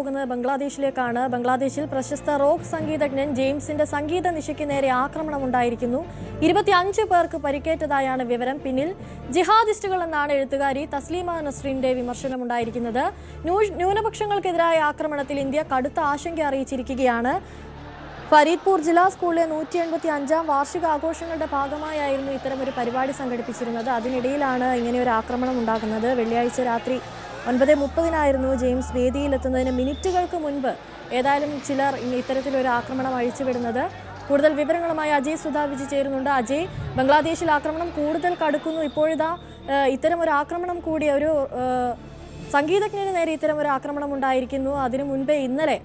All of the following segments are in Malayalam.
പോകുന്നത് ബംഗ്ലാദേശിലേക്കാണ്. ബംഗ്ലാദേശിൽ പ്രശസ്ത റോക്ക് സംഗീതജ്ഞൻ ജെയിംസിന്റെ സംഗീത നിശയ്ക്ക് നേരെ ആക്രമണം ഉണ്ടായിരിക്കുന്നു. 25 പേർക്ക് പരിക്കേറ്റതായാണ് വിവരം. പിന്നിൽ ജിഹാദിസ്റ്റുകൾ എന്നാണ് എഴുത്തുകാരി തസ്ലീമ നസ്രീന്റെ വിമർശനമുണ്ടായിരിക്കുന്നത്. ന്യൂനപക്ഷങ്ങൾക്കെതിരായ ആക്രമണത്തിൽ ഇന്ത്യ കടുത്ത ആശങ്ക അറിയിച്ചിരിക്കുകയാണ്. ഫരീദ്പൂർ ജില്ലാ സ്കൂളിലെ 185-ാം വാർഷികാഘോഷങ്ങളുടെ ഭാഗമായായിരുന്നു ഇത്തരമൊരു പരിപാടി സംഘടിപ്പിച്ചിരുന്നത്. അതിനിടയിലാണ് ഇങ്ങനെയൊരു ആക്രമണം ഉണ്ടാകുന്നത്. വെള്ളിയാഴ്ച രാത്രി 9:30-നായിരുന്നു ജെയിംസ് വേദിയിലെത്തുന്നതിന് മിനിറ്റുകൾക്ക് മുൻപ് ഏതായാലും ചിലർ ഇത്തരത്തിലൊരു ആക്രമണം അഴിച്ചുവിടുന്നത്. കൂടുതൽ വിവരങ്ങളുമായി അജയ് സുധാവിജി ചേരുന്നുണ്ട്. അജയ്, ബംഗ്ലാദേശിൽ ആക്രമണം കൂടുതൽ കടുക്കുന്നു. ഇപ്പോഴിതാ ഇത്തരമൊരു ആക്രമണം കൂടി ഒരു സംഗീതജ്ഞന് നേരെ ഇത്തരമൊരു ആക്രമണം ഉണ്ടായിരിക്കുന്നു. അതിനു മുൻപേ ഇന്നലെ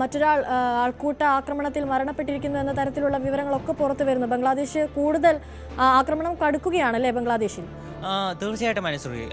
മറ്റൊരാൾ ആൾക്കൂട്ട ആക്രമണത്തിൽ മരണപ്പെട്ടിരിക്കുന്നു എന്ന തരത്തിലുള്ള വിവരങ്ങളൊക്കെ പുറത്തു വരുന്നു. ബംഗ്ലാദേശ് കൂടുതൽ ആക്രമണം കടുക്കുകയാണല്ലേ ബംഗ്ലാദേശിൽ? തീർച്ചയായിട്ടും മനസ്സിലായി.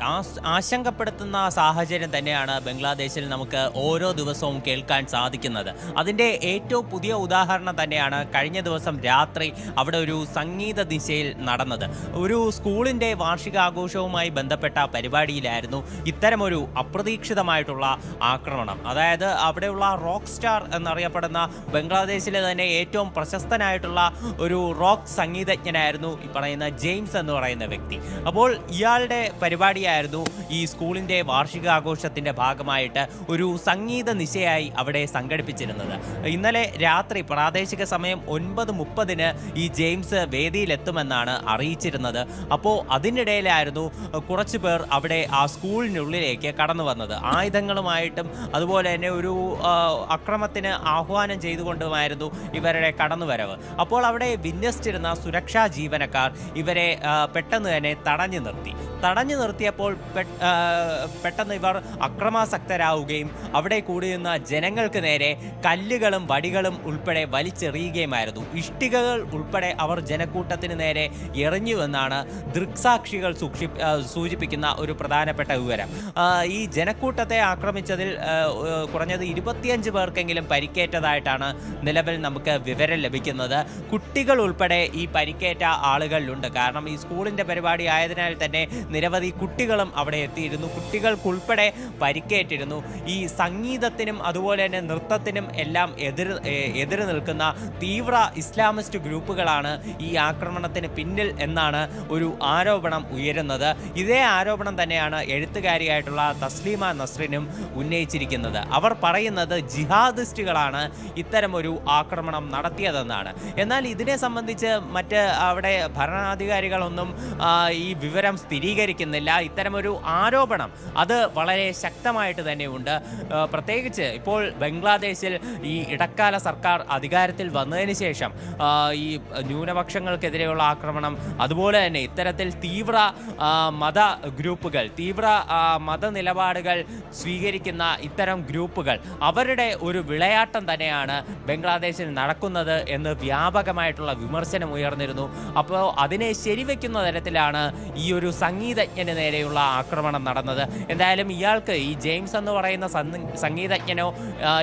ആശങ്കപ്പെടുത്തുന്ന സാഹചര്യം തന്നെയാണ് ബംഗ്ലാദേശിൽ നമുക്ക് ഓരോ ദിവസവും കേൾക്കാൻ സാധിക്കുന്നത്. അതിൻ്റെ ഏറ്റവും പുതിയ ഉദാഹരണം തന്നെയാണ് കഴിഞ്ഞ ദിവസം രാത്രി അവിടെ ഒരു സംഗീത ദിശയിൽ നടന്നത്. ഒരു സ്കൂളിൻ്റെ വാർഷികാഘോഷവുമായി ബന്ധപ്പെട്ട പരിപാടിയിലായിരുന്നു ഇത്തരമൊരു അപ്രതീക്ഷിതമായിട്ടുള്ള ആക്രമണം. അതായത് അവിടെയുള്ള റോക്ക് സ്റ്റാർ എന്നറിയപ്പെടുന്ന ബംഗ്ലാദേശിലെ തന്നെ ഏറ്റവും പ്രശസ്തനായിട്ടുള്ള ഒരു റോക്ക് സംഗീതജ്ഞനായിരുന്നു ഈ പറയുന്ന ജെയിംസ് എന്ന് പറയുന്ന വ്യക്തി. അപ്പോൾ ഇയാളുടെ പരിപാടിയായിരുന്നു ഈ സ്കൂളിൻ്റെ വാർഷികാഘോഷത്തിൻ്റെ ഭാഗമായിട്ട് ഒരു സംഗീത നിശയായി അവിടെ സംഘടിപ്പിച്ചിരുന്നത്. ഇന്നലെ രാത്രി പ്രാദേശിക സമയം 9:30-ന് ഈ ജെയിംസ് വേദിയിലെത്തുമെന്നാണ് അറിയിച്ചിരുന്നത്. അപ്പോൾ അതിനിടയിലായിരുന്നു കുറച്ച് പേർ അവിടെ ആ സ്കൂളിനുള്ളിലേക്ക് കടന്നു വന്നത്. ആയുധങ്ങളുമായിട്ടും അതുപോലെ തന്നെ ഒരു അക്രമത്തിന് ആഹ്വാനം ചെയ്തുകൊണ്ടുമായിരുന്നു ഇവരുടെ കടന്നുവരവ്. അപ്പോൾ അവിടെ വിന്യസിച്ചിരുന്ന സുരക്ഷാ ജീവനക്കാർ ഇവരെ പെട്ടെന്ന് തന്നെ തടഞ്ഞു നിർത്തിയപ്പോൾ പെട്ടെന്ന് ഇവർ അക്രമാസക്തരാവുകയും അവിടെ കൂടിയുന്ന ജനങ്ങൾക്ക് നേരെ കല്ലുകളും വടികളും ഉൾപ്പെടെ വലിച്ചെറിയുകയുമായിരുന്നു. ഇഷ്ടികകൾ ഉൾപ്പെടെ അവർ ജനക്കൂട്ടത്തിന് നേരെ എറിഞ്ഞുവെന്നാണ് ദൃക്സാക്ഷികൾ സൂചിപ്പിക്കുന്ന ഒരു പ്രധാനപ്പെട്ട വിവരം. ഈ ജനക്കൂട്ടത്തെ ആക്രമിച്ചതിൽ കുറഞ്ഞത് 25 പേർക്കെങ്കിലും പരിക്കേറ്റതായിട്ടാണ് നിലവിൽ നമുക്ക് വിവരം ലഭിക്കുന്നത്. കുട്ടികൾ ഉൾപ്പെടെ ഈ പരിക്കേറ്റ ആളുകളിലുണ്ട്. കാരണം ഈ സ്കൂളിൻ്റെ പരിപാടി ആയതിനാൽ തന്നെ നിരവധി കുട്ടികളും അവിടെ എത്തിയിരുന്നു. കുട്ടികൾക്കുൾപ്പെടെ പരിക്കേറ്റിരുന്നു. ഈ സംഗീതത്തിനും അതുപോലെ തന്നെ നൃത്തത്തിനും എല്ലാം എതിര് നിൽക്കുന്ന തീവ്ര ഇസ്ലാമിസ്റ്റ് ഗ്രൂപ്പുകളാണ് ഈ ആക്രമണത്തിന് പിന്നിൽ എന്നാണ് ഒരു ആരോപണം ഉയരുന്നത്. ഇതേ ആരോപണം തന്നെയാണ് എഴുത്തുകാരിയായിട്ടുള്ള തസ്ലീമ നസ്രിനും ഉന്നയിച്ചിരിക്കുന്നത്. അവർ പറയുന്നത് ജിഹാദിസ്റ്റുകളാണ് ഇത്തരമൊരു ആക്രമണം നടത്തിയതെന്നാണ്. എന്നാൽ ഇതിനെ സംബന്ധിച്ച് മറ്റ് അവിടെ ഭരണാധികാരികളൊന്നും ഈ വിവരം സ്ഥിരീകരിക്കുന്നില്ല. ഇത്തരമൊരു ആരോപണം അത് വളരെ ശക്തമായിട്ട് തന്നെയുണ്ട്. പ്രത്യേകിച്ച് ഇപ്പോൾ ബംഗ്ലാദേശിൽ ഈ ഇടക്കാല സർക്കാർ അധികാരത്തിൽ വന്നതിന് ശേഷം ഈ ന്യൂനപക്ഷങ്ങൾക്കെതിരെയുള്ള ആക്രമണം, അതുപോലെ തന്നെ ഇത്തരത്തിൽ തീവ്ര മത ഗ്രൂപ്പുകൾ, തീവ്ര മത നിലപാടുകൾ സ്വീകരിക്കുന്ന ഇത്തരം ഗ്രൂപ്പുകൾ അവരുടെ ഒരു വിളയാട്ടം തന്നെയാണ് ബംഗ്ലാദേശിൽ നടക്കുന്നത് എന്ന് വ്യാപകമായിട്ടുള്ള വിമർശനം ഉയർന്നിരുന്നു. അപ്പോൾ അതിനെ ശരിവെക്കുന്ന തരത്തിലാണ് ഈ ഒരു സംഗീതജ്ഞന് നേരെയുള്ള ആക്രമണം നടന്നത്. എന്തായാലും ഇയാൾക്ക്, ഈ ജെയിംസ് എന്ന് പറയുന്ന സംഗീതജ്ഞനോ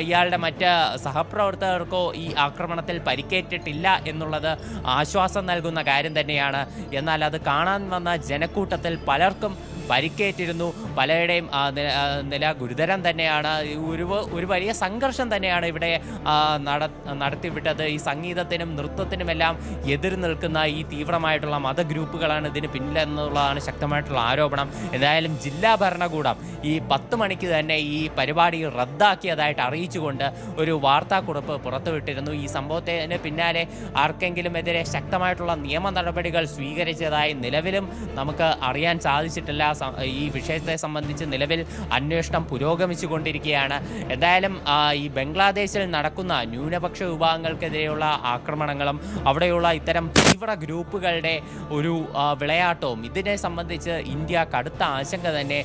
ഇയാളുടെ മറ്റ് സഹപ്രവർത്തകർക്കോ ഈ ആക്രമണത്തിൽ പരിക്കേറ്റിട്ടില്ല എന്നുള്ളത് ആശ്വാസം നൽകുന്ന കാര്യം തന്നെയാണ്. എന്നാൽ അത് കാണാൻ വന്ന ജനക്കൂട്ടത്തിൽ പലർക്കും പരിക്കേറ്റിരുന്നു. പലരുടെയും നില ഗുരുതരം തന്നെയാണ്. ഒരു വലിയ സംഘർഷം തന്നെയാണ് ഇവിടെ നടത്തിവിട്ടത്. ഈ സംഗീതത്തിനും നൃത്തത്തിനുമെല്ലാം എതിര് നിൽക്കുന്ന ഈ തീവ്രമായിട്ടുള്ള മതഗ്രൂപ്പുകളാണ് ഇതിന് പിന്നിലെന്നുള്ളതാണ് ശക്തമായിട്ടുള്ള ആരോപണം. എന്തായാലും ജില്ലാ ഭരണകൂടം ഈ 10 മണിക്ക് തന്നെ ഈ പരിപാടി റദ്ദാക്കിയതായിട്ട് അറിയിച്ചുകൊണ്ട് ഒരു വാർത്താക്കുറിപ്പ് പുറത്തുവിട്ടിരുന്നു. ഈ സംഭവത്തിന് പിന്നാലെ ആർക്കെങ്കിലും എതിരെ ശക്തമായിട്ടുള്ള നിയമ നടപടികൾ സ്വീകരിച്ചതായി നിലവിലും നമുക്ക് അറിയാൻ സാധിച്ചിട്ടില്ല. ഈ വിഷയത്തെ സംബന്ധിച്ച് നിലവിൽ അന്വേഷണം പുരോഗമിച്ചുകൊണ്ടിരിക്കുകയാണ്. എന്തായാലും ഈ ബംഗ്ലാദേശിൽ നടക്കുന്ന ന്യൂനപക്ഷ വിഭാഗങ്ങൾക്കെതിരെയുള്ള ആക്രമണങ്ങളും അവിടെയുള്ള ഇത്തരം തീവ്ര ഗ്രൂപ്പുകളുടെ ഒരു വിളയാട്ടവും ഇതിനെ സംബന്ധിച്ച് ഇന്ത്യ കടുത്ത ആശങ്ക തന്നെ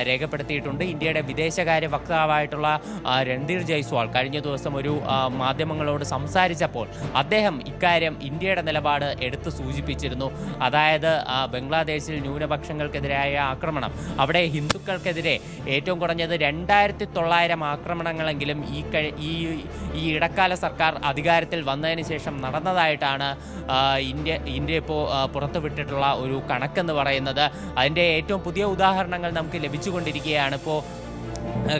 രേഖപ്പെടുത്തിയിട്ടുണ്ട്. ഇന്ത്യയുടെ വിദേശകാര്യ വക്താവായിട്ടുള്ള രൺധീർ ജയ്സ്വാൾ കഴിഞ്ഞ ദിവസം ഒരു മാധ്യമങ്ങളോട് സംസാരിച്ചപ്പോൾ അദ്ദേഹം ഇക്കാര്യം ഇന്ത്യയുടെ നിലപാട് എടുത്തു സൂചിപ്പിച്ചിരുന്നു. അതായത് ബംഗ്ലാദേശിൽ ന്യൂനപക്ഷങ്ങൾക്കെതിരായ ആക്രമണം, അവിടെ ഹിന്ദുക്കൾക്കെതിരെ ഏറ്റവും കുറഞ്ഞത് 2900 ആക്രമണങ്ങളെങ്കിലും ഈ ഇടക്കാല സർക്കാർ അധികാരത്തിൽ വന്നതിന് ശേഷം നടന്നതായിട്ടാണ് ഇന്ത്യ ഇപ്പോൾ പുറത്തുവിട്ടിട്ടുള്ള ഒരു കണക്കെന്ന് പറയുന്നത്. അതിൻ്റെ ഏറ്റവും പുതിയ ഉദാഹരണങ്ങൾ നമുക്ക് ലഭിച്ചുകൊണ്ടിരിക്കുകയാണ്. ഇപ്പോൾ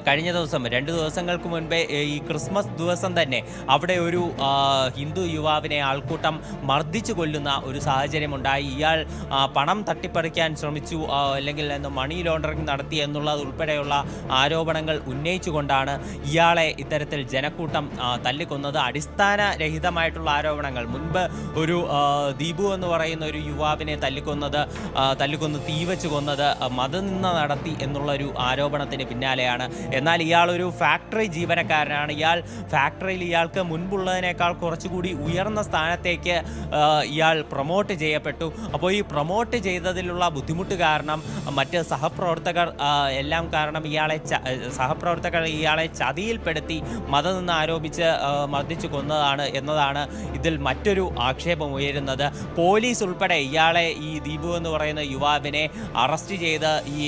കഴിഞ്ഞ ദിവസം 2 ദിവസങ്ങൾക്ക് മുൻപേ ഈ ക്രിസ്മസ് ദിവസം തന്നെ അവിടെ ഒരു ഹിന്ദു യുവാവിനെ ആൾക്കൂട്ടം മർദ്ദിച്ചു കൊല്ലുന്ന ഒരു സാഹചര്യമുണ്ടായി. ഇയാൾ പണം തട്ടിപ്പറിക്കാൻ ശ്രമിച്ചു, അല്ലെങ്കിൽ മണി ലോണ്ടറിങ് നടത്തി എന്നുള്ളത് ഉൾപ്പെടെയുള്ള ആരോപണങ്ങൾ ഉന്നയിച്ചുകൊണ്ടാണ് ഇയാളെ ഇത്തരത്തിൽ ജനക്കൂട്ടം തല്ലിക്കൊന്നത്. അടിസ്ഥാനരഹിതമായിട്ടുള്ള ആരോപണങ്ങൾ. മുൻപ് ഒരു ദീപു എന്ന് പറയുന്ന ഒരു യുവാവിനെ തല്ലിക്കൊന്ന് തീവച്ച് കൊന്നത് മതനിന്ദ നടത്തി എന്നുള്ളൊരു ആരോപണത്തിന് പിന്നാലെയാണ്. എന്നാൽ ഇയാൾ ഒരു ഫാക്ടറി ജീവനക്കാരനാണ്. ഫാക്ടറിയിൽ ഇയാൾക്ക് മുൻപുള്ളതിനേക്കാൾ കുറച്ചുകൂടി ഉയർന്ന സ്ഥാനത്തേക്ക് ഇയാൾ പ്രൊമോട്ട് ചെയ്യപ്പെട്ടു. അപ്പോൾ ഈ പ്രൊമോട്ട് ചെയ്തതിലുള്ള ബുദ്ധിമുട്ട് കാരണം മറ്റ് സഹപ്രവർത്തകർ എല്ലാം കാരണം സഹപ്രവർത്തകർ ഇയാളെ ചതിയിൽപ്പെടുത്തി മതനിന്ന് ആരോപിച്ച് മർദ്ദിച്ചു കൊന്നതാണ് എന്നതാണ് ഇതിൽ മറ്റൊരു ആക്ഷേപം ഉയരുന്നത്. പോലീസ് ഉൾപ്പെടെ ഇയാളെ, ഈ ദീപു എന്ന് പറയുന്ന യുവാവിനെ അറസ്റ്റ് ചെയ്ത് ഈ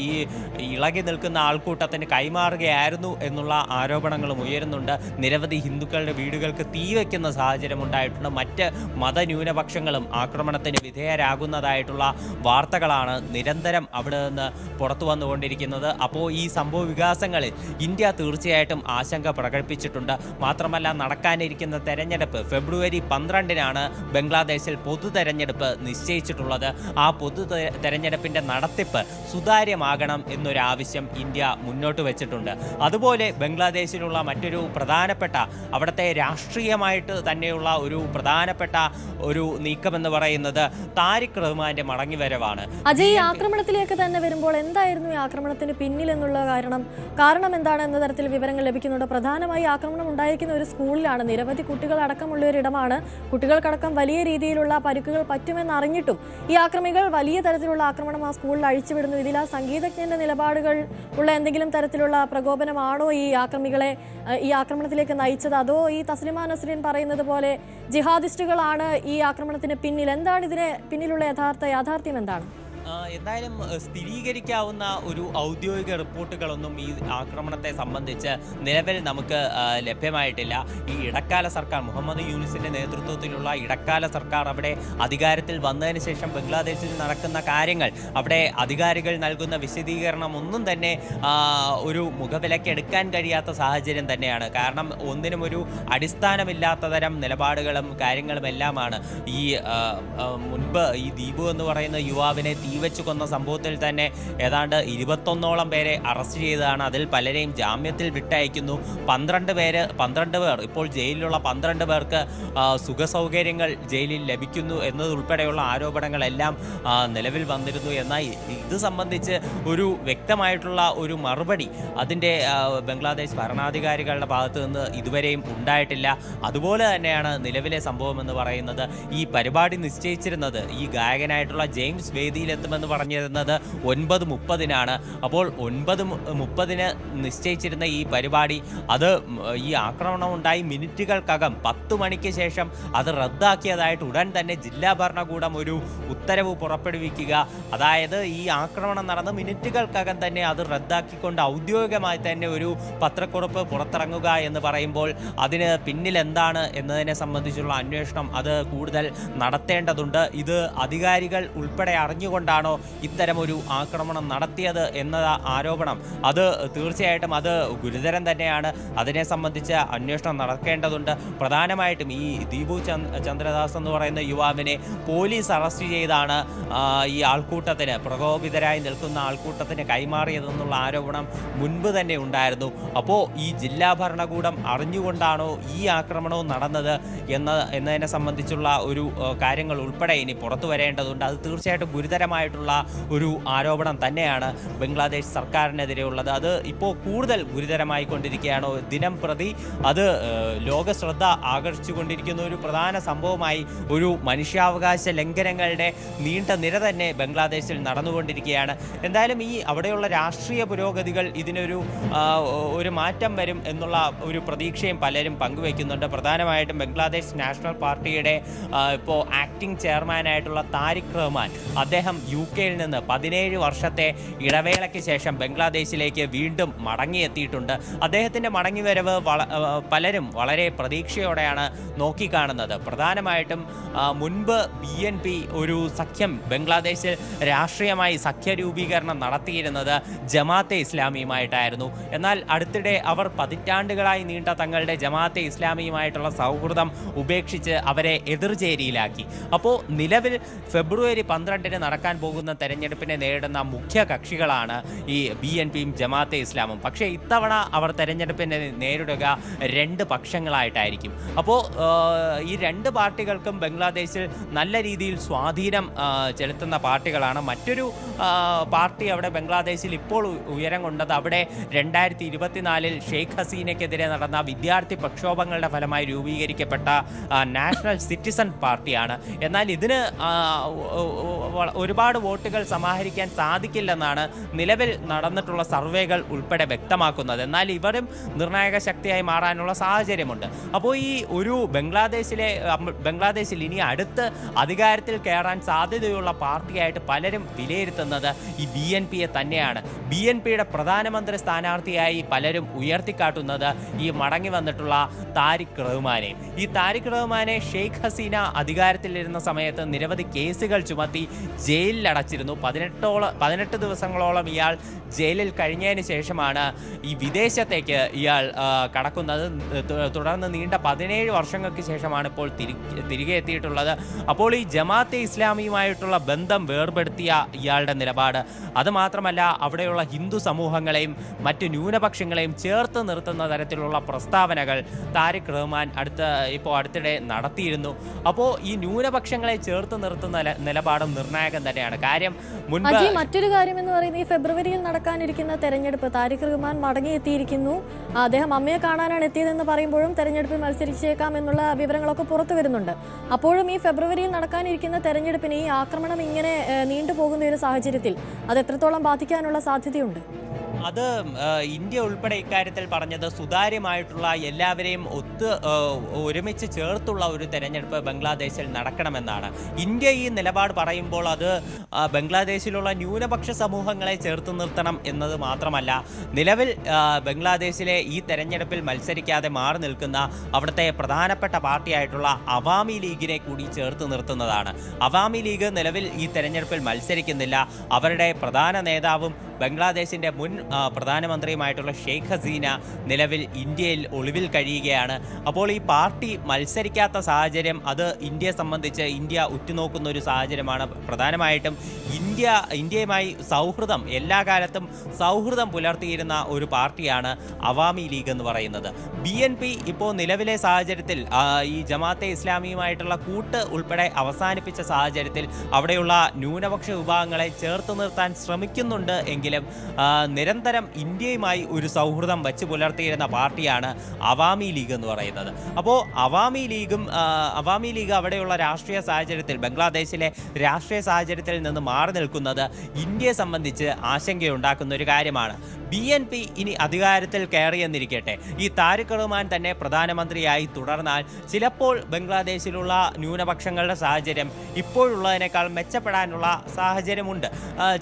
ഈ ഇളകി നിൽക്കുന്ന ആൾക്കൂട്ടത്തിന് കൈമാറുകയായിരുന്നു എന്നുള്ള ആരോപണങ്ങളും ഉയരുന്നുണ്ട്. നിരവധി ഹിന്ദുക്കളുടെ വീടുകൾക്ക് തീവയ്ക്കുന്ന സാഹചര്യം ഉണ്ടായിട്ടുണ്ട്. മറ്റ് മതന്യൂനപക്ഷങ്ങളും ആക്രമണത്തിന് വിധേയരാകുന്നതായിട്ടുള്ള വാർത്തകളാണ് നിരന്തരം അവിടെ നിന്ന് പുറത്തു വന്നുകൊണ്ടിരിക്കുന്നത്. അപ്പോൾ ഈ സംഭവ വികാസങ്ങളിൽ ഇന്ത്യ തീർച്ചയായിട്ടും ആശങ്ക പ്രകടിപ്പിച്ചിട്ടുണ്ട്. മാത്രമല്ല, നടക്കാനിരിക്കുന്ന തെരഞ്ഞെടുപ്പ് ഫെബ്രുവരി 12-നാണ് ബംഗ്ലാദേശിൽ പൊതു തെരഞ്ഞെടുപ്പ് നിശ്ചയിച്ചിട്ടുള്ളത്. ആ പൊതു തെരഞ്ഞെടുപ്പിൻ്റെ നടത്തിപ്പ് സുതാര്യമാകണം എന്നൊരാവശ്യം ഇന്ത്യ മുന്നോട്ട് വെച്ചിട്ടുണ്ട്. അതുപോലെ ബംഗ്ലാദേശിലുള്ള മറ്റൊരു പ്രധാനപ്പെട്ട, അവിടുത്തെ രാഷ്ട്രീയമായിട്ട് തന്നെയുള്ള ഒരു പ്രധാനപ്പെട്ട ഒരു നീക്കമെന്ന് പറയുന്നത് താരിഖ് റഹ്മാന്റെ മടങ്ങിവരവാണ്. അജയ്, ഈ ആക്രമണത്തിലേക്ക് തന്നെ വരുമ്പോൾ എന്തായിരുന്നു ഈ ആക്രമണത്തിന് പിന്നിൽ എന്നുള്ള കാരണം എന്താണ് എന്ന തരത്തിൽ വിവരങ്ങൾ ലഭിക്കുന്നുണ്ട്. പ്രധാനമായി ആക്രമണം ഉണ്ടായിരിക്കുന്ന ഒരു സ്കൂളിലാണ്. നിരവധി കുട്ടികൾ അടക്കമുള്ള ഒരിടമാണ്. കുട്ടികൾക്കടക്കം വലിയ രീതിയിലുള്ള പരിക്കുകൾ പറ്റുമെന്നറിഞ്ഞിട്ടും ഈ ആക്രമികൾ വലിയ തരത്തിലുള്ള ആക്രമണം ആ സ്കൂളിൽ അഴിച്ചുവിടുന്നു. ഇതിൽ ആ സംഗീതജ്ഞന്റെ നിലപാടുകൾ ഉള്ള എന്തെങ്കിലും തരത്തിലുള്ള പ്രകോപനമാണോ ഈ ആക്രമണത്തിലേക്ക് നയിച്ചത്? അതോ ഈ തസ്ലിമ നസ്രീൻ പറയുന്നത് പോലെ ജിഹാദിസ്റ്റുകളാണ് ഈ ആക്രമണത്തിന് പിന്നിൽ? എന്താണ് ഇതിന് പിന്നിലുള്ള യാഥാർത്ഥ്യം എന്താണ്? എന്തായാലും സ്ഥിരീകരിക്കാവുന്ന ഒരു ഔദ്യോഗിക റിപ്പോർട്ടുകളൊന്നും ഈ ആക്രമണത്തെ സംബന്ധിച്ച് നിലവിൽ നമുക്ക് ലഭ്യമായിട്ടില്ല. ഈ ഇടക്കാല സർക്കാർ, മുഹമ്മദ് യൂനിസിന്റെ നേതൃത്വത്തിലുള്ള ഇടക്കാല സർക്കാർ അവിടെ അധികാരത്തിൽ വന്നതിന് ശേഷം ബംഗ്ലാദേശിൽ നടക്കുന്ന കാര്യങ്ങൾ, അവിടെ അധികാരികൾ നൽകുന്ന വിശദീകരണം ഒന്നും തന്നെ ഒരു മുഖവിലയ്ക്ക് എടുക്കാൻ കഴിയാത്ത സാഹചര്യം തന്നെയാണ്. കാരണം ഒന്നിനും ഒരു അടിസ്ഥാനമില്ലാത്ത തരം നിലപാടുകളും കാര്യങ്ങളും എല്ലാമാണ്. ഈ മുൻപ് ഈ ദീപു എന്ന് പറയുന്ന യുവാവിനെ വെച്ച് കൊന്ന സംഭവത്തിൽ തന്നെ ഏതാണ്ട് 21ഓളം പേരെ അറസ്റ്റ് ചെയ്തതാണ്. അതിൽ പലരെയും ജാമ്യത്തിൽ വിട്ടയക്കുന്നു. 12 പേർ ഇപ്പോൾ ജയിലിലുള്ള 12 പേർക്ക് സുഖസൗകര്യങ്ങൾ ജയിലിൽ ലഭിക്കുന്നു എന്നതുൾപ്പെടെയുള്ള ആരോപണങ്ങളെല്ലാം നിലവിൽ വന്നിരുന്നു. എന്നാൽ ഇത് സംബന്ധിച്ച് ഒരു വ്യക്തമായിട്ടുള്ള ഒരു മറുപടി അതിൻ്റെ ബംഗ്ലാദേശ് ഭരണാധികാരികളുടെ ഭാഗത്തു നിന്ന് ഇതുവരെയും ഉണ്ടായിട്ടില്ല. അതുപോലെ തന്നെയാണ് നിലവിലെ സംഭവം എന്ന് പറയുന്നത്. ഈ പരിപാടി നിശ്ചയിച്ചിരുന്നത്, ഈ ഗായകനായിട്ടുള്ള ജെയിംസ് വേദിയിലെത്തുമെന്ന് പറഞ്ഞിരുന്നത് 9:30-നാണ്. അപ്പോൾ 9:30-ന് നിശ്ചയിച്ചിരുന്ന ഈ പരിപാടി അത് ഈ ആക്രമണം ഉണ്ടായി മിനിറ്റുകൾക്കകം 10 മണിക്ക് ശേഷം അത് റദ്ദാക്കിയതായിട്ട് ഉടൻ തന്നെ ജില്ലാ ഭരണകൂടം ഒരു ഉത്തരവ് പുറപ്പെടുവിക്കുക, അതായത് ഈ ആക്രമണം നടന്ന് മിനിറ്റുകൾക്കകം തന്നെ അത് റദ്ദാക്കിക്കൊണ്ട് ഔദ്യോഗികമായി തന്നെ ഒരു പത്രക്കുറിപ്പ് പുറത്തിറങ്ങുക എന്ന് പറയുമ്പോൾ അതിന് പിന്നിൽ എന്താണ് എന്നതിനെ സംബന്ധിച്ചുള്ള അന്വേഷണം അത് കൂടുതൽ നടത്തേണ്ടതുണ്ട്. ഇത് അധികാരികൾ ഉൾപ്പെടെ അറിഞ്ഞുകൊണ്ടാണോ ഇത്തരമൊരു ആക്രമണം നടത്തിയത് എന്ന ആരോപണം അത് തീർച്ചയായിട്ടും അത് ഗുരുതരം തന്നെയാണ്. അതിനെ സംബന്ധിച്ച് അന്വേഷണം നടക്കേണ്ടതുണ്ട്. പ്രധാനമായിട്ടും ഈ ദീപു ചന്ദ്രദാസ് എന്ന് പറയുന്ന യുവാവിനെ പോലീസ് അറസ്റ്റ് ചെയ്താണ് ഈ ആൾക്കൂട്ടത്തിന്, പ്രകോപിതരായി നിൽക്കുന്ന ആൾക്കൂട്ടത്തിന് കൈമാറിയതെന്നുള്ള ആരോപണം മുൻപ് തന്നെ ഉണ്ടായിരുന്നു. അപ്പോൾ ഈ ജില്ലാ ഭരണകൂടം അറിഞ്ഞുകൊണ്ടാണോ ഈ ആക്രമണവും നടന്നത് എന്നതിനെ സംബന്ധിച്ചുള്ള ഒരു കാര്യങ്ങൾ ഉൾപ്പെടെ ഇനി പുറത്തു വരേണ്ടതുണ്ട്. അത് തീർച്ചയായിട്ടും ഗുരുതരമായിട്ടുള്ള ഒരു ആരോപണം തന്നെയാണ് ബംഗ്ലാദേശ് സർക്കാരിനെതിരെയുള്ളത്. അത് ഇപ്പോൾ കൂടുതൽ ഗുരുതരമായി കൊണ്ടിരിക്കുകയാണ്. ദിനം പ്രതി അത് ലോക ശ്രദ്ധ ആകർഷിച്ചുകൊണ്ടിരിക്കുന്ന ഒരു പ്രധാന സംഭവമായി ഒരു മനുഷ്യാവകാശ ലംഘനങ്ങളുടെ നീണ്ട നിര തന്നെ ബംഗ്ലാദേശിൽ നടന്നുകൊണ്ടിരിക്കുകയാണ്. എന്തായാലും ഈ അവിടെയുള്ള രാഷ്ട്രീയ പുരോഗതികൾ ഇതിനൊരു മാറ്റം വരും എന്നുള്ള ഒരു പ്രതീക്ഷയും പലരും പങ്കുവയ്ക്കുന്നുണ്ട്. പ്രധാനമായിട്ടും ബംഗ്ലാദേശ് നാഷണൽ പാർട്ടിയുടെ ഇപ്പോൾ ആക്ടിംഗ് ചെയർമാനായിട്ടുള്ള താരിഖ് റഹ്മാൻ, അദ്ദേഹം UK-യിൽ നിന്ന് 17 വർഷത്തെ ഇടവേളയ്ക്ക് ശേഷം ബംഗ്ലാദേശിലേക്ക് വീണ്ടും മടങ്ങിയെത്തിയിട്ടുണ്ട്. അദ്ദേഹത്തിൻ്റെ മടങ്ങിവരവ് പലരും വളരെ പ്രതീക്ഷയോടെയാണ് നോക്കിക്കാണുന്നത്. പ്രധാനമായിട്ടും മുൻപ് BNP ഒരു സഖ്യം ബംഗ്ലാദേശിൽ രാഷ്ട്രീയമായി സഖ്യരൂപീകരണം നടത്തിയിരുന്നത് ജമാഅത്തെ ഇസ്ലാമിയുമായിട്ടായിരുന്നു. എന്നാൽ അടുത്തിടെ അവർ പതിറ്റാണ്ടുകളായി നീണ്ട തങ്ങളുടെ ജമാഅത്തെ ഇസ്ലാമിയുമായിട്ടുള്ള സൗഹൃദം ഉപേക്ഷിച്ച് അവരെ എതിർചേരിയിലാക്കി. അപ്പോൾ നിലവിൽ ഫെബ്രുവരി 12-ന് നടക്കാൻ പോകുന്ന തെരഞ്ഞെടുപ്പിനെ നേരിടുന്ന മുഖ്യ കക്ഷികളാണ് ഈ BNPയും ജമാഅത്തെ ഇസ്ലാമും. പക്ഷേ ഇത്തവണ അവർ തെരഞ്ഞെടുപ്പിനെ നേരിടുക 2 പക്ഷങ്ങളായിട്ടായിരിക്കും. അപ്പോൾ ഈ 2 പാർട്ടികൾക്കും ബംഗ്ലാദേശിൽ നല്ല രീതിയിൽ സ്വാധീനം ചെലുത്തുന്ന പാർട്ടികളാണ്. മറ്റൊരു പാർട്ടി അവിടെ ബംഗ്ലാദേശിൽ ഇപ്പോൾ ഉയരം കൊണ്ടത് അവിടെ 2024-ൽ ഷെയ്ഖ് ഹസീനയ്ക്കെതിരെ നടന്ന വിദ്യാർത്ഥി പ്രക്ഷോഭങ്ങളുടെ ഫലമായി രൂപീകരിക്കപ്പെട്ട നാഷണൽ സിറ്റിസൺ പാർട്ടിയാണ്. എന്നാൽ ഇതിന് ഒരുപാട് വോട്ടുകൾ സമാഹരിക്കാൻ സാധിക്കില്ലെന്നാണ് നിലവിൽ നടന്നിട്ടുള്ള സർവേകൾ ഉൾപ്പെടെ വ്യക്തമാക്കുന്നത്. എന്നാൽ ഇവരും നിർണായക ശക്തിയായി മാറാനുള്ള സാഹചര്യമുണ്ട്. അപ്പോൾ ഈ ഒരു ബംഗ്ലാദേശിൽ ഇനി അടുത്ത് അധികാരത്തിൽ കയറാൻ സാധ്യതയുള്ള പാർട്ടിയായിട്ട് പലരും വിലയിരുത്തുന്നത് ഈ BNPയെ തന്നെയാണ്. BNPയുടെ പ്രധാനമന്ത്രി സ്ഥാനാർത്ഥിയായി പലരും ഉയർത്തിക്കാട്ടുന്നത് ഈ മടങ്ങി വന്നിട്ടുള്ള താരിഖ് റഹ്മാനെ. ഈ താരിഖ് റഹ്മാനെ ഷെയ്ഖ് ഹസീന അധികാരത്തിലിരുന്ന സമയത്ത് നിരവധി കേസുകൾ ചുമത്തി ജയിലിലടച്ചിരുന്നു. 18 ദിവസങ്ങളോളം ഇയാൾ ജയിലിൽ കഴിഞ്ഞതിന് ശേഷമാണ് ഈ വിദേശത്തേക്ക് ഇയാൾ കടക്കുന്നത്. തുടർന്ന് നീണ്ട 17 വർഷങ്ങൾക്ക് ശേഷമാണ് ഇപ്പോൾ തിരികെ എത്തിയിട്ടുള്ളത്. അപ്പോൾ ഈ ജമാഅത്തെ ഇസ്ലാമിയുമായിട്ടുള്ള ബന്ധം വേർപെടുത്തിയ ഇയാളുടെ നിലപാട്, അതുമാത്രമല്ല അവിടെയുള്ള ഹിന്ദു സമൂഹങ്ങളെയും മറ്റ് ന്യൂനപക്ഷങ്ങളെയും ചേർത്ത് നിർത്തുന്ന തരത്തിലുള്ള പ്രസ്താവനകൾ താരിഖ് റഹ്മാൻ അടുത്തിടെ നടത്തിയിരുന്നു. അപ്പോൾ ഈ ന്യൂനപക്ഷങ്ങളെ ചേർത്ത് നിർത്തുന്ന നിലപാടും നിർണായകം തന്നെയാണ്. കാര്യം മറ്റൊരു കാര്യം എന്ന് പറയുന്നത് ഈ ഫെബ്രുവരിയിൽ നടക്കാനിരിക്കുന്ന തെരഞ്ഞെടുപ്പ്, താരിഖ് റഹ്മാൻ മടങ്ങിയെത്തിയിരിക്കുന്നു. അദ്ദേഹം അമ്മയെ കാണാനാണ് എത്തിയതെന്ന് പറയുമ്പോഴും തെരഞ്ഞെടുപ്പിൽ മത്സരിച്ചേക്കാം എന്നുള്ള വിവരങ്ങളൊക്കെ പുറത്തു വരുന്നുണ്ട്. അപ്പോഴും ഈ ഫെബ്രുവരിയിൽ നടക്കാനിരിക്കുന്ന തെരഞ്ഞെടുപ്പിന് ഈ ആക്രമണം ഇങ്ങനെ നീണ്ടുപോകുന്ന ഒരു സാഹചര്യത്തിൽ അത് എത്രത്തോളം ബാധിക്കാനുള്ള സാധ്യതയുണ്ട്? അത് ഇന്ത്യ ഉൾപ്പെടെ ഇക്കാര്യത്തിൽ പറഞ്ഞത് സുതാര്യമായിട്ടുള്ള എല്ലാവരെയും ഒരുമിച്ച് ചേർത്തുള്ള ഒരു തെരഞ്ഞെടുപ്പ് ബംഗ്ലാദേശിൽ നടക്കണമെന്നാണ്. ഇന്ത്യ ഈ നിലപാട് പറയുമ്പോൾ അത് ബംഗ്ലാദേശിലുള്ള ന്യൂനപക്ഷ സമൂഹങ്ങളെ ചേർത്ത് നിർത്തണം എന്നത് മാത്രമല്ല, നിലവിൽ ബംഗ്ലാദേശിലെ ഈ തെരഞ്ഞെടുപ്പിൽ മത്സരിക്കാതെ മാറി നിൽക്കുന്ന അവിടുത്തെ പ്രധാനപ്പെട്ട പാർട്ടിയായിട്ടുള്ള അവാമി ലീഗിനെ കൂടി ചേർത്ത് നിർത്തുന്നതാണ്. അവാമി ലീഗ് നിലവിൽ ഈ തെരഞ്ഞെടുപ്പിൽ മത്സരിക്കുന്നില്ല. അവരുടെ പ്രധാന നേതാവും ബംഗ്ലാദേശിൻ്റെ മുൻ പ്രധാനമന്ത്രിയുമായിട്ടുള്ള ഷെയ്ഖ് ഹസീന നിലവിൽ ഇന്ത്യയിൽ ഒളിവിൽ കഴിയുകയാണ്. അപ്പോൾ ഈ പാർട്ടി മത്സരിക്കാത്ത സാഹചര്യം അത് ഇന്ത്യയെ സംബന്ധിച്ച് ഇന്ത്യ ഉറ്റുനോക്കുന്ന ഒരു സാഹചര്യമാണ്. പ്രധാനമായിട്ടും ഇന്ത്യയുമായി എല്ലാ കാലത്തും സൗഹൃദം പുലർത്തിയിരുന്ന ഒരു പാർട്ടിയാണ് അവാമി ലീഗ് എന്ന് പറയുന്നത്. BNP ഇപ്പോൾ നിലവിലെ സാഹചര്യത്തിൽ ഈ ജമാഅത്തെ ഇസ്ലാമിയുമായിട്ടുള്ള കൂട്ട് ഉൾപ്പെടെ അവസാനിപ്പിച്ച സാഹചര്യത്തിൽ അവിടെയുള്ള ന്യൂനപക്ഷ വിഭാഗങ്ങളെ ചേർത്ത് നിർത്താൻ ശ്രമിക്കുന്നുണ്ട് എങ്കിലും നിരന്തരം ഇന്ത്യയുമായി ഒരു സൗഹൃദം വച്ച് പുലർത്തിയിരുന്ന പാർട്ടിയാണ് അവാമി ലീഗ് എന്ന് പറയുന്നത്. അപ്പോൾ അവാമി ലീഗ് അവിടെയുള്ള രാഷ്ട്രീയ സാഹചര്യത്തിൽ, ബംഗ്ലാദേശിലെ രാഷ്ട്രീയ സാഹചര്യത്തിൽ നിന്ന് മാറി നിൽക്കുന്നത് ഇന്ത്യയെ സംബന്ധിച്ച് ആശങ്കയുണ്ടാക്കുന്ന ഒരു കാര്യമാണ്. BNP ഇനി അധികാരത്തിൽ കയറിയെന്നിരിക്കട്ടെ, ഈ താരിഖ് റഹ്മാൻ തന്നെ പ്രധാനമന്ത്രിയായി തുടർന്നാൽ ചിലപ്പോൾ ബംഗ്ലാദേശിലുള്ള ന്യൂനപക്ഷങ്ങളുടെ സാഹചര്യം ഇപ്പോഴുള്ളതിനേക്കാൾ മെച്ചപ്പെടാനുള്ള സാഹചര്യമുണ്ട്.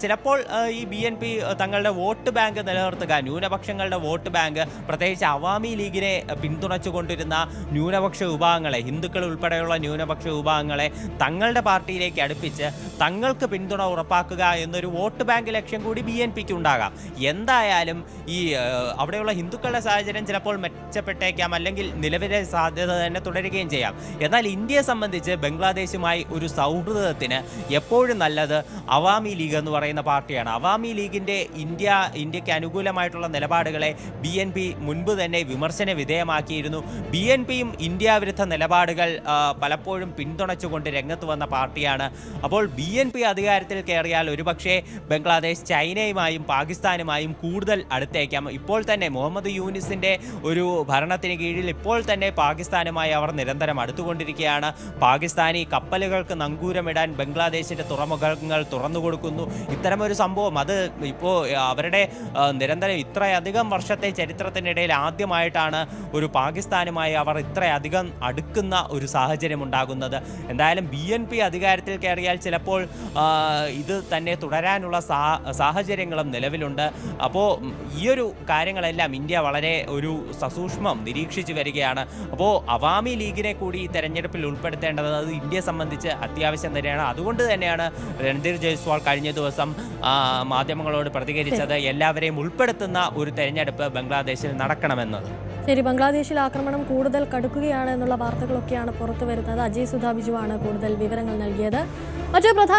ചിലപ്പോൾ ഈ BNP തങ്ങളുടെ വോട്ട് ബാങ്ക് നിലനിർത്തുക, ന്യൂനപക്ഷങ്ങളുടെ വോട്ട് ബാങ്ക്, പ്രത്യേകിച്ച് അവാമി ലീഗിനെ പിന്തുണച്ചുകൊണ്ടിരുന്ന ന്യൂനപക്ഷ വിഭാഗങ്ങളെ, ഹിന്ദുക്കൾ ഉൾപ്പെടെയുള്ള ന്യൂനപക്ഷ വിഭാഗങ്ങളെ തങ്ങളുടെ പാർട്ടിയിലേക്ക് അടുപ്പിച്ച് തങ്ങൾക്ക് പിന്തുണ ഉറപ്പാക്കുക എന്നൊരു വോട്ട് ബാങ്ക് ലക്ഷ്യം കൂടി BNPക്ക് ഉണ്ടാകാം. എന്തായാലും ഈ അവിടെയുള്ള ഹിന്ദുക്കളുടെ സാഹചര്യം ചിലപ്പോൾ മെച്ചപ്പെട്ടേക്കാം, അല്ലെങ്കിൽ നിലവിലെ സാധ്യത തന്നെ തുടരുകയും ചെയ്യാം. എന്നാൽ ഇന്ത്യയെ സംബന്ധിച്ച് ബംഗ്ലാദേശുമായി ഒരു സൗഹൃദത്തിന് എപ്പോഴും നല്ലത് അവാമി ലീഗ് എന്ന് പറയുന്ന പാർട്ടിയാണ്. അവാമി ലീഗിൻ്റെ ഇന്ത്യക്ക് അനുകൂലമായിട്ടുള്ള നിലപാടുകളെ BNP മുൻപ് തന്നെ വിമർശന വിധേയമാക്കിയിരുന്നു. BNPയും ഇന്ത്യ വിരുദ്ധ നിലപാടുകൾ പലപ്പോഴും പിന്തുണച്ചുകൊണ്ട് രംഗത്ത് വന്ന പാർട്ടിയാണ്. അപ്പോൾ BNP അധികാരത്തിൽ കയറിയാൽ ഒരുപക്ഷെ ബംഗ്ലാദേശ് ചൈനയുമായും പാകിസ്ഥാനുമായും കൂടുതൽ അടുത്തേക്കാം. ഇപ്പോൾ തന്നെ മുഹമ്മദ് യൂനിസിൻ്റെ ഒരു ഭരണത്തിന് കീഴിൽ ഇപ്പോൾ തന്നെ പാകിസ്ഥാനുമായി അവർ നിരന്തരം അടുത്തുകൊണ്ടിരിക്കുകയാണ്. പാകിസ്ഥാനി കപ്പലുകൾക്ക് നങ്കൂരമിടാൻ ബംഗ്ലാദേശിൻ്റെ തുറമുഖങ്ങൾ തുറന്നു കൊടുക്കുന്നു. ഇത്തരമൊരു സംഭവം അത് ഇപ്പോൾ അവരുടെ നിരന്തരം ഇത്രയധികം വർഷത്തെ ചരിത്രത്തിനിടയിൽ ആദ്യമായിട്ടാണ് ഒരു പാകിസ്ഥാനുമായി അവർ ഇത്രയധികം അടുക്കുന്ന ഒരു സാഹചര്യം ഉണ്ടാകുന്നത്. എന്തായാലും BNP അധികാരത്തിൽ കയറിയാൽ ചിലപ്പോൾ ഇത് തന്നെ തുടരാനുള്ള സാഹചര്യങ്ങളും നിലവിലുണ്ട്. അപ്പോൾ ഈയൊരു കാര്യങ്ങളെല്ലാം ഇന്ത്യ വളരെ ഒരു സസൂക്ഷ്മം നിരീക്ഷിച്ചു വരികയാണ്. അപ്പോൾ അവാമി ലീഗിനെ കൂടി ഈ തെരഞ്ഞെടുപ്പിൽ ഉൾപ്പെടുത്തേണ്ടത് അത് ഇന്ത്യയെ സംബന്ധിച്ച് അത്യാവശ്യം തന്നെയാണ്. അതുകൊണ്ട് തന്നെയാണ് രൺധീർ ജയ്സ്വാൾ കഴിഞ്ഞ ദിവസം മാധ്യമങ്ങളോട് പ്രതികരിച്ചത് എല്ലാവരെയും ഉൾപ്പെടുത്തുന്ന ഒരു തെരഞ്ഞെടുപ്പ് ബംഗ്ലാദേശിൽ നടക്കണമെന്നത്. ശരി, ബംഗ്ലാദേശിൽ ആക്രമണം കൂടുതൽ കടുക്കുകയാണ് എന്നുള്ള വാർത്തകളൊക്കെയാണ് പുറത്തു വരുന്നത്. അജയ് സുധാ ബിജുവാണ് കൂടുതൽ വിവരങ്ങൾ നൽകിയത്. മറ്റൊരു പ്രധാന